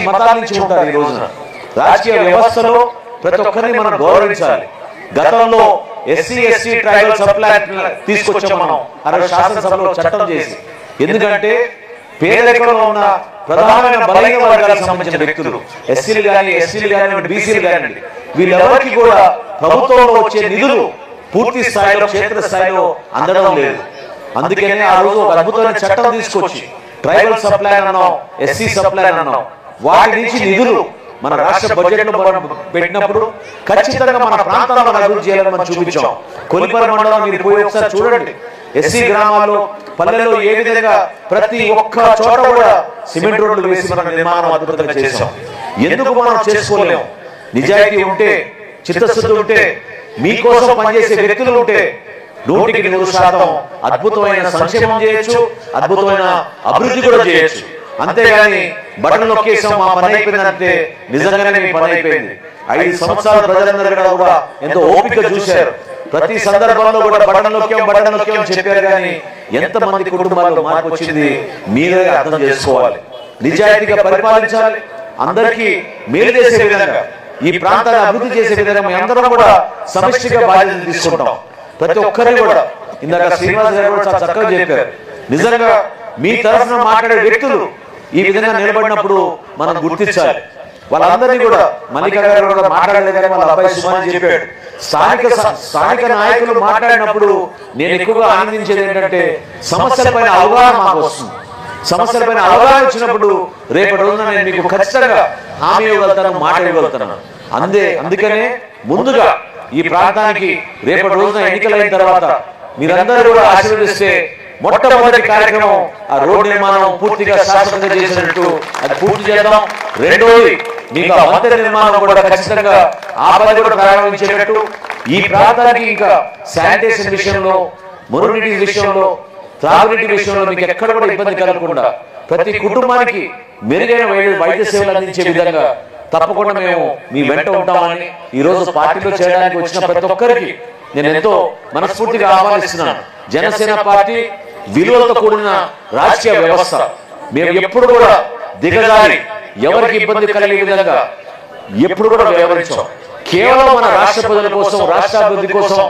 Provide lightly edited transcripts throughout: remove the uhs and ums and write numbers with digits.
మతాల నుంచి ఉంటారు. ఈ రోజున రాజకీయ వ్యవస్థలో ప్రతి ఒక్కరిని మనం గౌరవించాలి. గతంలో ఎస్సీ ఎస్టీ ట్రైబల్ సప్లాన్ తీసుకొచ్చాం మనం శాసనసభలో చట్టం చేసి. ఎందుకంటే పేదరికంలో ఉన్న ప్రధానమైన బలహీన వర్గాలకు సంబంధించిన వ్యక్తులు ఎస్సీలు కానీ ఎస్టీలు కానివ్వండి బీసీలు కానివ్వండి వీళ్ళెవరికి కూడా ప్రభుత్వంలో వచ్చే నిధులు పూర్తి స్థాయిలో క్షేత్ర స్థాయిలో అందడం లేదు. అందుకనే ఆ రోజు ఒక అద్భుతమైన చట్టం తీసుకొచ్చి ట్రైబల్ సప్లాన్ అన్నాం, ఎస్సీ సప్లాన్ అన్నాం. వాటి నుంచి నిధులు మన రాష్ట్ర బడ్జెట్ లో పెట్టినప్పుడు ఖచ్చితంగా మన ప్రాంతాలను మనం అభివృద్ధి చేయాలని మనం చూపించాం. కొలిపర మండలం మీరు పోయి ఒకసారి చూడండి. ఎస్సీ గ్రామాల్లో పల్లెల్లో ఏ విధంగా ప్రతి ఒక్క చోట కూడా సిమెంట్ రోడ్లు వేసి మనం నిర్మాణం అద్భుతంగా చేసాం. ఎందుకు మనం చేసుకోలేము? నిజాయితీ ఉంటే, చిత్తశుద్ధి ఉంటే, మీకోసం పనిచేసే వ్యక్తులు ఉంటే 100% అద్భుతమైన సంక్షేమం చేయొచ్చు, అద్భుతమైన అభివృద్ధి కూడా చేయొచ్చు. అంతేగాని బటన్ నొక్కేసాం మా పని అయిపోయిందంటే నిజంగానే మీ పని అయిపోయింది. 5 సంవత్సరాల ప్రజలందరూ కూడా ఎంతో ఓపిక చూశారు. ప్రతి సందర్భంలో కూడా బటన్ నొక్కాం చెప్పారు. కానీ ఎంతమంది కుటుంబాల్లో మార్పు వచ్చింది మీరే అర్థం చేసుకోవాలి. నిజాయితీగా పరిపాలించాలి, అందరికీ మేలు చేసే విధంగా, ఈ ప్రాంతాన్ని అభివృద్ధి చేసే విధంగా మీ అందరం కూడా సమిష్టిగా బాధ్యత తీసుకుంటాం. ప్రతి ఒక్కరిని కూడా ఇందాక శ్రీనివాస్ గారు కూడా చాలా చక్కగా చెప్పారు. నిజంగా మీ తరఫున మాట్లాడే వ్యక్తులు ఈ విధంగా నిలబడినప్పుడు మనం గుర్తించాలి. వాళ్ళందరినీ కూడా మల్లిక గారు కూడా మాట్లాడలేదని వాళ్ళ అబ్బాయి సుమాన్ చెప్పాడు. స్థానిక నాయకులు మాట్లాడినప్పుడు నేను ఎక్కువగా ఆనందించేది ఏంటంటే సమస్యలపైన అవగాహన మాకు వస్తుంది. సమస్యలపైన అవగాహన వచ్చినప్పుడు రేపటి రోజున నేను మీకు ఖచ్చితంగా హామీ ఇవ్వగలుగుతాను, మాట ఇవ్వగలుగుతాను. అందుకనే ముందుగా ఈ ప్రాంతానికి రేపటి రోజున ఎన్నికలైన తర్వాత మీరందరూ కూడా ఆశీర్వదిస్తే మొట్టమొదటి కార్యక్రమం ఆ రోడ్డు నిర్మాణం పూర్తిగా శాశ్వతంగా చేసినట్టు అది పూర్తి చేద్దాం. రెండోది మీకు ఆ వంతెన నిర్మాణం కూడా ఖచ్చితంగా ఆ పని కూడా ప్రారంభించేటట్టు, ఈ ప్రాంతానికి ఇంకా శానిటేషన్ విషయంలో, మురుగునీటి విషయంలో, త్రాగునీటి విషయంలో మీకు ఎక్కడ కూడా ఇబ్బంది కలగకుండా ప్రతి కుటుంబానికి మెరుగైన వైద్య సేవలు అందించే విధంగా తప్పకుండా మేము మీ వెంట ఉంటామని ఈ రోజు పార్టీలో చేయడానికి వచ్చిన ప్రతి ఒక్కరికి నేను ఎంతో మనస్ఫూర్తిగా ఆహ్వానిస్తున్నాను. జనసేన పార్టీ విలువలతో కూడిన రాజకీయ వ్యవస్థ. మేము ఎప్పుడు కూడా దిగజారి ఎవరికి ఇబ్బంది కలిగే విధంగా ఎప్పుడు కూడా వ్యవహరించాం. కేవలం మన రాష్ట్ర ప్రజల కోసం, రాష్ట్రాభివృద్ధి కోసం,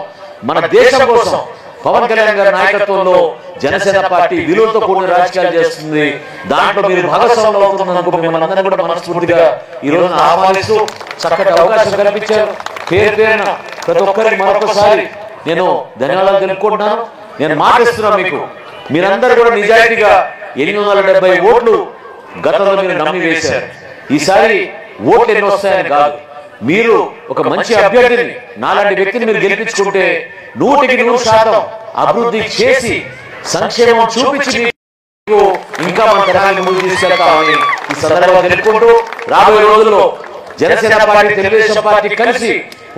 మన దేశం కోసం పవన్ కళ్యాణ్ గారి నాయకత్వంలో జనసేన పార్టీ విలువలతో కూడిన రాజకీయాలు చేస్తుంది. దాంట్లో మీరు భాగస్వాములు అవుతున్నందుకు మిమ్మల్ని అందరినీ కూడా మనస్ఫూర్తిగా ఈ రోజున ఆహ్వానిస్తూ చక్కటి అవకాశం కల్పించారు. పేరున ప్రతి ఒక్కరికి మరొకసారి నేను ధన్యవాదాలు తెలుపుకుంటున్నాను. నేను మాటిస్తున్నాను మీకు, మీరందరూ కూడా నిజాయితీగా 870 ఓట్లు గతంలో మీరు నమ్మి వేశారు. ఈసారి ఓట్లు ఎన్ని వస్తాయని కాదు, మీరు ఒక మంచి అభ్యర్థిని, నాలాంటి వ్యక్తిని మీరు గెలిపించుకుంటే 100% అభివృద్ధి చేసి సంక్షేమం చూపించి మీకు ఇంకా మన తెలంగాణ ముందుకు తీసుకెళ్తామని ఈ సందర్భంగా తెలుపుకుంటూ రాబోయే రోజుల్లో జనసేన పార్టీ, తెలుగుదేశం పార్టీ కలిసి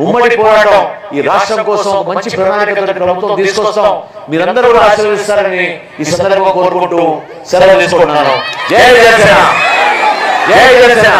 ఉమ్మడి పోరాటం ఈ రాష్ట్రం కోసం మంచి ప్రణాళికతో ప్రభుత్వం తీసుకొస్తాం. మీరందరూ కూడా ఆశీర్వదిస్తారని ఈ సందర్భంగా కోరుకుంటూ సెలవు తీసుకుంటున్నాను. జై జనసేన, జై జనసేన.